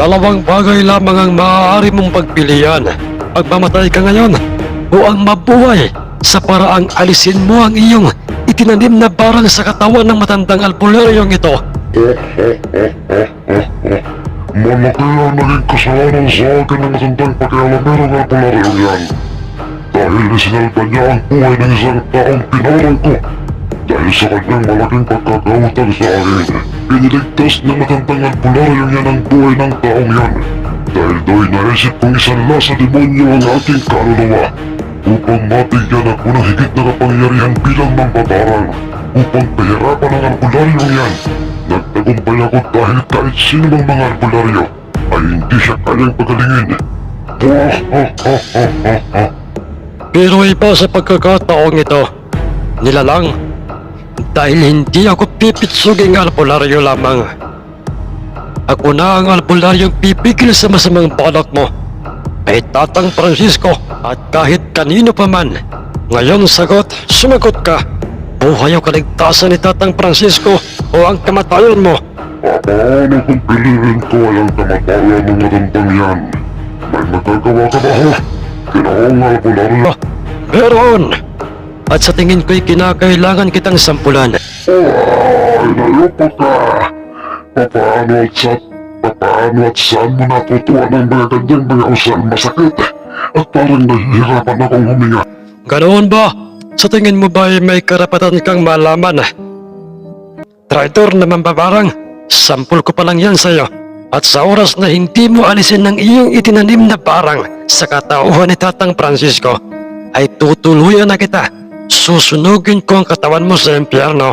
Dalawang bagay lamang ang maaari mong pagpilian. Pagmamatay ka ngayon o ang mabuhay sa paraang alisin mo ang iyong itinanim na barang sa katawan ng matandang albuleryong ito. Malaki ang naging kasalanan sa akin ng matandang pakialamerong alpularyong yan. Dahil isinalba niya ang buhay ng isang taong pinarang ko. Dahil sa kanyang malaking pagkakautang sa akin, piniligtas ng matandang alpularyong yan ang buhay ng taong yan. Dahil do'y naisip kong isanla sa demonyo ang aking kaluluwa upang mabigyan ako ng higit na kapangyarihan bilang mambabarang upang pahirapan ang alpularyong yan. Nagtagumpay ako dahil kahit sino mang mga albularyo ay hindi siya kayang pagalingin. Pero iba sa pagkakataong ito, nilalang, dahil hindi ako pipitsuging albularyo lamang. Ako na ang albularyong pipigil sa masamang balak mo. Ay Tatang Francisco at kahit kanino pa man. Ngayon sumagot ka. Buhay o kaligtasan ni Tatang Francisco o ang kamatayan mo. Paano kung piliin ko ay ang kamatayan ng matandang yan? May magagawa ka ba ho? Ginoong albularyo? Meron! At sa tingin ko'y kinakailangan kitang sampulan. Ay, naloko ka! Papaano at saan mo natutuwa ng mga ganyang mga usan masakit at parang nahihirapan akong huminga? Ganoon ba? Sa tingin mo ba ay may karapatan kang malaman? Traitor na mambabarang, sampul ko pa lang yan sa'yo. At sa oras na hindi mo alisin ng iyong itinanim na barang sa katauhan ni Tatang Francisco, ay tutuluyan na kita. Susunugin ko ang katawan mo sa impyerno.